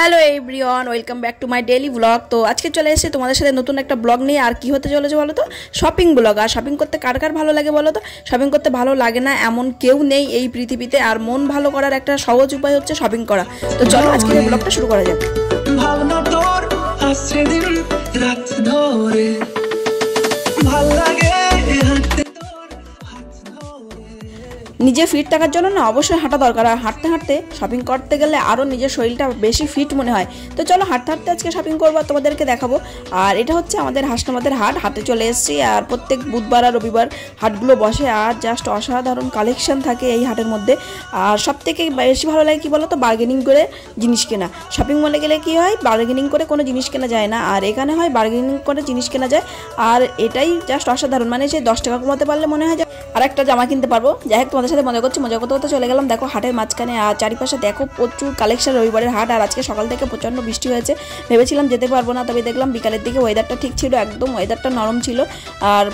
Hello everyone, welcome back to my daily blog. তো আজকে চলে এসেছি তোমাদের সাথে নতুন একটা ব্লগ নিয়ে। আর কি হতে চলেছে বলো তো, শপিং ব্লগ। আর শপিং করতে কার কার ভালো লাগে বলো তো? শপিং করতে ভালো লাগে না এমন কেউ নেই এই পৃথিবীতে। আর মন ভালো করার একটা সহজ উপায় হচ্ছে শপিং করা। তো চলো আজকে এই ব্লগটা শুরু করা যাক। ভাবনা তোর আসছে দিন রাত ধরে ভালো লাগে। নিজে ফিট থাকার জন্য না অবশ্যই হাঁটা দরকার। আর হাঁটতে হাঁটতে শপিং করতে গেলে আরও নিজের শরীরটা বেশি ফিট মনে হয়। তো চলো হাঁটতে হাঁটতে আজকে শপিং করবো, তোমাদেরকে দেখাবো। আর এটা হচ্ছে আমাদের হাসনাবাদের হাটে চলে এসেছি। আর প্রত্যেক বুধবার আর রবিবার হাটগুলো বসে। আর জাস্ট অসাধারণ কালেকশন থাকে এই হাটের মধ্যে। আর সব থেকে বেশি ভালো লাগে কী বলো তো, বার্গেনিং করে জিনিস কেনা। শপিং মলে গেলে কী হয়, বার্গেনিং করে কোনো জিনিস কেনা যায় না। আর এখানে হয় বার্গেনিং করে জিনিস কেনা যায়। আর এটাই জাস্ট অসাধারণ, মানে সেই 10 টাকা কমাতে পারলে মনে হয় যে আর একটা জামা কিনতে পারবো। যাই হোক, তোমাদের সাথে মজা করতে করতে চলে গেলাম দেখো হাটের মাঝখানে। আর চারিপাশে দেখো প্রচুর কালেকশন, রবিবারের হাট। আর আজকে সকাল থেকে প্রচণ্ড বৃষ্টি হয়েছে, ভেবেছিলাম যেতে পারবো না, তবে দেখলাম বিকালের দিকে ওয়েদারটা ঠিক ছিল, একদম ওয়েদারটা নরম ছিল। আর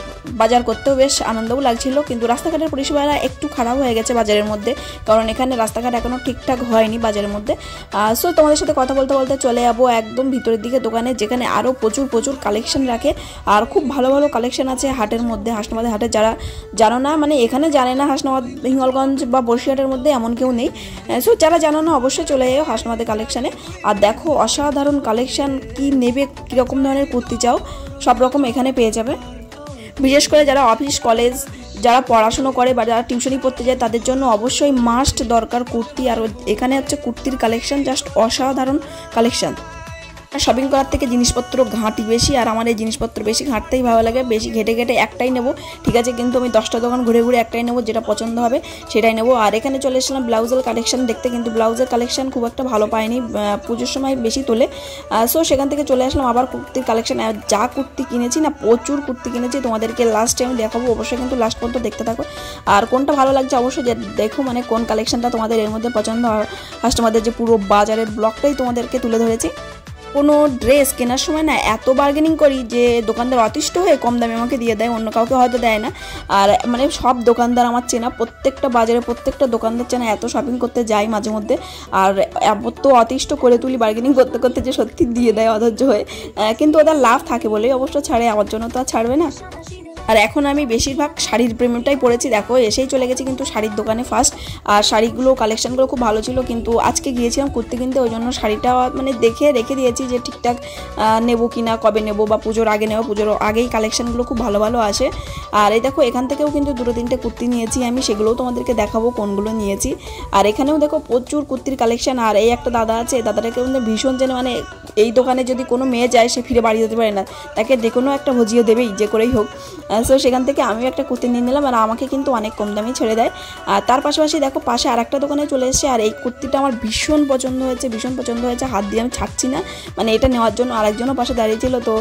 বাজার করতেও বেশ আনন্দও লাগছিল। কিন্তু রাস্তাঘাটের পরিষেবা একটু খারাপ হয়ে গেছে বাজারের মধ্যে, কারণ এখানে রাস্তাঘাট এখনও ঠিকঠাক হয়নি বাজারের মধ্যে। সো তোমাদের সাথে কথা বলতে বলতে চলে যাবো একদম ভিতরের দিকে দোকানে, যেখানে আরও প্রচুর কালেকশন রাখে। আর খুব ভালো ভালো কালেকশন আছে হাটের মধ্যে, হাসনাবাদের হাটে। যারা জানো না, মানে এখানে জানে না হাসনাবাদ হিঙ্গলগঞ্জ বা বসিরহাটের মধ্যে এমন কেউ নেই। সো যারা জানো না অবশ্যই চলে যাও হাসনাবাদের কালেকশানে। আর দেখো অসাধারণ কালেকশান, কি নেবে, কীরকম ধরনের কুর্তি চাও সব রকম এখানে পেয়ে যাবে। বিশেষ করে যারা অফিস কলেজ, যারা পড়াশুনো করে বা যারা টিউশনি পড়তে যায় তাদের জন্য অবশ্যই মাস্ট দরকার কুর্তি। আর এখানে হচ্ছে কুর্তির কালেকশান জাস্ট অসাধারণ কালেকশান। শপিং করার থেকে জিনিসপত্র ঘাঁটি বেশি, আর আমার এই জিনিসপত্র বেশি ঘাঁটতেই ভালো লাগে। বেশি ঘেটে একটাই নেবো, ঠিক আছে, কিন্তু আমি 10টা দোকান ঘুরে একটাই নেবো, যেটা পছন্দ হবে সেটাই নেবো। আর এখানে চলে এসেছিলাম ব্লাউজের কালেকশন দেখতে, কিন্তু ব্লাউজের কালেকশন খুব একটা ভালো পাইনি, পুজোর সময় বেশি তোলে। সো সেখান থেকে চলে আসলাম আবার কুর্তির কালেকশন। আর যা কুর্তি কিনেছি না, প্রচুর কুর্তি কিনেছি, তোমাদেরকে লাস্টে আমি দেখাবো, অবশ্যই কিন্তু লাস্ট পর্যন্ত দেখতে থাকো। আর কোনটা ভালো লাগছে অবশ্যই দেখো, মানে কোন কালেকশনটা তোমাদের এর মধ্যে পছন্দ হয়। কাস্টমারদের যে পুরো বাজারের ব্লগটাই তোমাদেরকে তুলে ধরেছি। কোনো ড্রেস কেনার সময় না এত বার্গেনিং করি যে দোকানদার অতিষ্ঠ হয়ে কম দামে আমাকে দিয়ে দেয়, অন্য কাউকে হয়তো দেয় না। আর মানে সব দোকানদার আমার চেনা, প্রত্যেকটা বাজারে প্রত্যেকটা দোকানদার চেনা, এত শপিং করতে যাই মাঝে মধ্যে। আর এত অতিষ্ঠ করে তুলি বার্গেনিং করতে করতে যে সত্যি দিয়ে দেয় অধৈর্য হয়ে। কিন্তু ওদের লাভ থাকে বলেই অবশ্য ছাড়ে, আমার জন্য তো আর ছাড়বে না। আর এখন আমি বেশিরভাগ শাড়ির প্রেমটাই পড়েছি। দেখো এসেই চলে গেছি কিন্তু শাড়ির দোকানে ফার্স্ট। আর শাড়িগুলো কালেকশানগুলো খুব ভালো ছিল, কিন্তু আজকে গিয়েছিলাম কুর্তি কিনতে, ওই জন্য শাড়িটা মানে দেখে রেখে দিয়েছি যে ঠিকঠাক নেবো কি না, কবে নেবো, বা পুজোর আগে নেবো। পুজোর আগেই কালেকশানগুলো খুব ভালো ভালো আসে। আর এই দেখো এখান থেকেও কিন্তু 2-3টে কুর্তি নিয়েছি আমি, সেগুলোও তোমাদেরকে দেখাবো কোনগুলো নিয়েছি। আর এখানেও দেখো প্রচুর কুর্তির কালেকশান। আর এই একটা দাদা আছে, দাদাটাকে ভীষণ যেন, মানে এই দোকানে যদি কোনো মেয়ে যায় সে ফিরে বাড়ি যেতে পারে না, তাকে যে কোনো একটা ভজিয়ে দেবেই যে করেই হোক। সো সেখান থেকে আমিও একটা কুর্তি নিয়ে নিলাম। আর আমাকে কিন্তু অনেক কম দামে ছেড়ে দেয়। আর তার পাশাপাশি দেখো পাশে আর একটা দোকানে চলে এসেছে। আর এই কুর্তিটা আমার ভীষণ পছন্দ হয়েছে, হাত দিয়ে আমি ছাড়ছি না। মানে এটা নেওয়ার জন্য আরেকজনও পাশে দাঁড়িয়েছিল, তো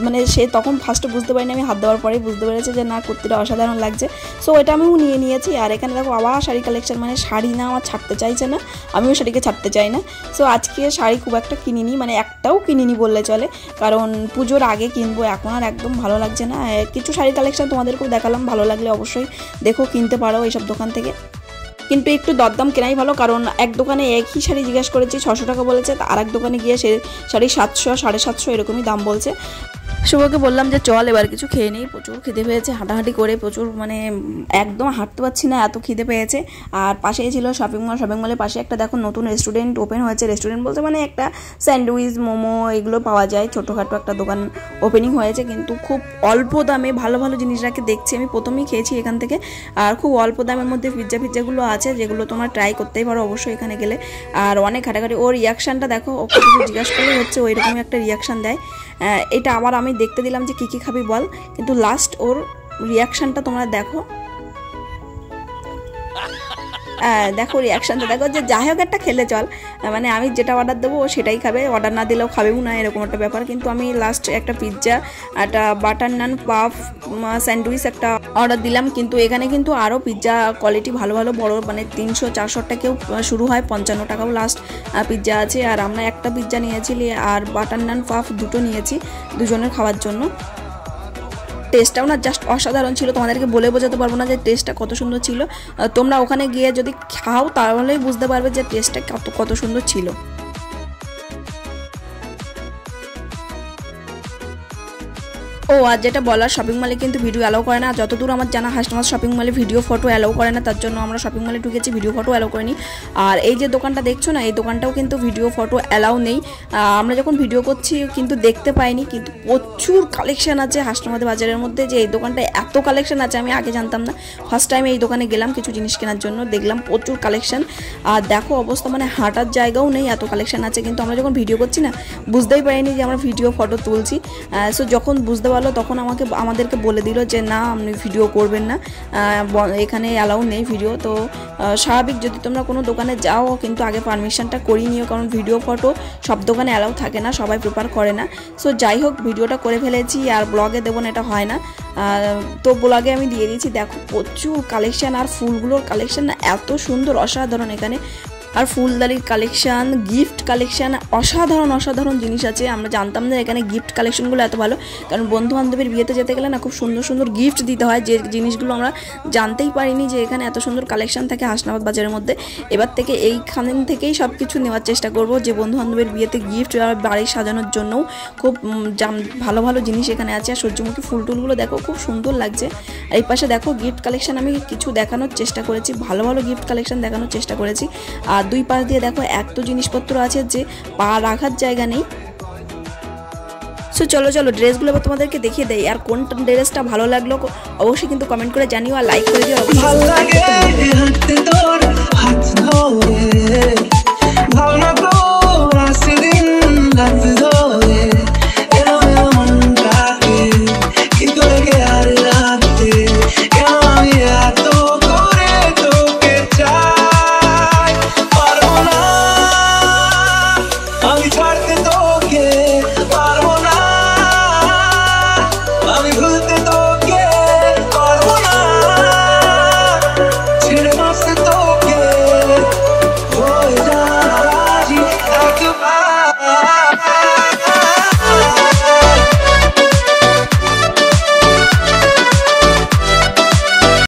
মানে সে তখন ফার্স্টে বুঝতে পারিনি, আমি হাত দেওয়ার পরেই বুঝতে পেরেছে যে না কুর্তিটা অসাধারণ লাগছে। সো এটা আমিও নিয়েছি। আর এখানে দেখো আবার শাড়ি কালেকশন, মানে শাড়ি না আমার ছাড়তে চাইছে না, আমিও শাড়িকে ছাড়তে চাই না। সো আজকে শাড়ি খুব একটা কিনিনি, মানে একটাও কিনিনি বললে চলে, কারণ পুজোর আগে কিনবো, এখন আর একদম ভালো লাগছে না। কিছু শাড়ি কালেকশন তোমাদেরকেও দেখালাম, ভালো লাগলে অবশ্যই দেখো, কিনতে পারো এইসব দোকান থেকে। কিন্তু একটু দরদাম কেনাই ভালো, কারণ এক দোকানে একই শাড়ি জিজ্ঞাসা করেছি 600 টাকা বলেছে, আর এক দোকানে গিয়ে সে শাড়ি 700, 750 এরকমই দাম বলছে। শুভকে বললাম যে চল এবার কিছু খেয়ে নিই, প্রচুর খিদে পেয়েছে, হাঁটাহাঁটি করে প্রচুর, মানে একদম হাঁটতে পারছি না, এত খিদে পেয়েছে। আর পাশেই ছিল শপিং মলের পাশে একটা দেখো নতুন রেস্টুরেন্ট ওপেন হয়েছে। রেস্টুরেন্ট বলতে মানে একটা স্যান্ডউইচ, মোমো এগুলো পাওয়া যায়, ছোটোখাটো একটা দোকান ওপেনিং হয়েছে, কিন্তু খুব অল্প দামে ভালো ভালো জিনিস রাখে দেখছি। আমি প্রথমেই খেয়েছি এখান থেকে। আর খুব অল্প দামের মধ্যে পিৎজাগুলো আছে, যেগুলো তোমরা ট্রাই করতেই পারো অবশ্যই এখানে গেলে। আর অনেক ঘাটাঘাটি, ওর রিয়াকশানটা দেখো, ওকে কিছু জিজ্ঞাসা করলে হচ্ছে ওই রকমই একটা রিয়াকশান দেয়। এটা আবার আমি দেখতে দিলাম যে কী খাবি বল, কিন্তু লাস্ট ওর রিয়াকশানটা তোমরা দেখো। দেখো রিয়াকশানটা দেখো, যে যাই হোক একটা খেলে চল, মানে আমি যেটা অর্ডার দেবো ও সেটাই খাবে, অর্ডার না দিলেও খাবেও না, এরকম একটা ব্যাপার। কিন্তু আমি লাস্ট একটা পিৎজা, একটা বাটার নান, পাফ, স্যান্ডউইচ একটা অর্ডার দিলাম। কিন্তু এখানে কিন্তু আরও পিৎজা কোয়ালিটি ভালো ভালো বড়, মানে 300-400 টাকাও শুরু হয়, 55 টাকাও লাস্ট পিৎজা আছে। আর আমরা একটা পিৎজা নিয়েছি, আর বাটার নান, পাফ দুটো নিয়েছি দুজনের খাওয়ার জন্য। টেস্টটাও না জাস্ট অসাধারণ ছিল, তোমাদেরকে বলে বোঝাতে পারবো না যে টেস্টটা কত সুন্দর ছিল। তোমরা ওখানে গিয়ে যদি খাও তাহলেই বুঝতে পারবে যে টেস্টটা কত সুন্দর ছিল। ও আর যেটা বলার, শপিং মলে কিন্তু ভিডিও অ্যালাউ করে না, যতদূর আমার জানা হাসনাবাদ শপিং মলে ভিডিও ফটো অ্যালাউ করে না, তার জন্য আমরা শপিং মলে ঢুকেছি, ভিডিও ফটো অ্যালাউ করিনি। আর এই যে দোকানটা দেখছো না, এই দোকানটাও কিন্তু ভিডিও ফটো অ্যালাউ নেই। আমরা যখন ভিডিও করছি কিন্তু দেখতে পাইনি, কিন্তু প্রচুর কালেকশান আছে হাসনাবাদ বাজারের মধ্যে। যে এই দোকানটায় এত কালেকশান আছে আমি আগে জানতাম না, ফার্স্ট টাইম এই দোকানে গেলাম কিছু জিনিস কেনার জন্য, দেখলাম প্রচুর কালেকশান। আর দেখো অবস্থা, মানে হাঁটার জায়গাও নেই, এত কালেকশান আছে। কিন্তু আমরা যখন ভিডিও করছি না বুঝতেই পারিনি যে আমরা ভিডিও ফটো তুলছি। সো যখন বুঝতে পারলো তখন আমাদেরকে বলে দিল যে না, আপনি ভিডিও করবেন না, এখানে অ্যালাউ নেই ভিডিও। তো স্বাভাবিক, যদি তোমরা কোনো দোকানে যাও কিন্তু আগে পারমিশনটা করিয়ে নিও, কারণ ভিডিও ফটো সব দোকানে অ্যালাউ থাকে না, সবাই প্রিফার করে না। সো যাই হোক, ভিডিওটা করে ফেলেছি, আর ব্লগে দেবো না এটা হয় না, তো ব্লগে আমি দিয়ে দিয়েছি। দেখো প্রচুর কালেকশান, আর ফুলগুলোর কালেকশান না এত সুন্দর, অসাধারণ এখানে। আর ফুলদানির কালেকশান, গিফট কালেকশান, অসাধারণ জিনিস আছে। আমরা জানতাম না এখানে গিফট কালেকশানগুলো এত ভালো, কারণ বন্ধু বান্ধবের বিয়েতে যেতে গেলে না খুব সুন্দর গিফট দিতে হয়, যে জিনিসগুলো আমরা জানতেই পারিনি যে এখানে এত সুন্দর কালেকশান থাকে হাসনাবাদ বাজারের মধ্যে। এবার থেকে এইখান থেকেই সব কিছু নেওয়ার চেষ্টা করব, যে বন্ধু বান্ধবের বিয়েতে গিফট আর বাড়ি সাজানোর জন্যও খুব ভালো জিনিস এখানে আছে। আর সূর্যমুখী ফুল টুলগুলো দেখো খুব সুন্দর লাগছে। আর এই পাশে দেখো গিফট কালেকশান আমি কিছু দেখানোর চেষ্টা করেছি, ভালো গিফট কালেকশান দেখানোর চেষ্টা করেছি। আর দুই পাশ দিয়ে দেখো এত জিনিসপত্র আছে যে পা রাখার জায়গা নেই। সো চলো ড্রেসগুলো তোমাদেরকে দেখিয়ে দেয়, আর কোন ড্রেসটা ভালো লাগলো অবশ্যই কিন্তু কমেন্ট করে জানিও, আর লাইক করে দিও।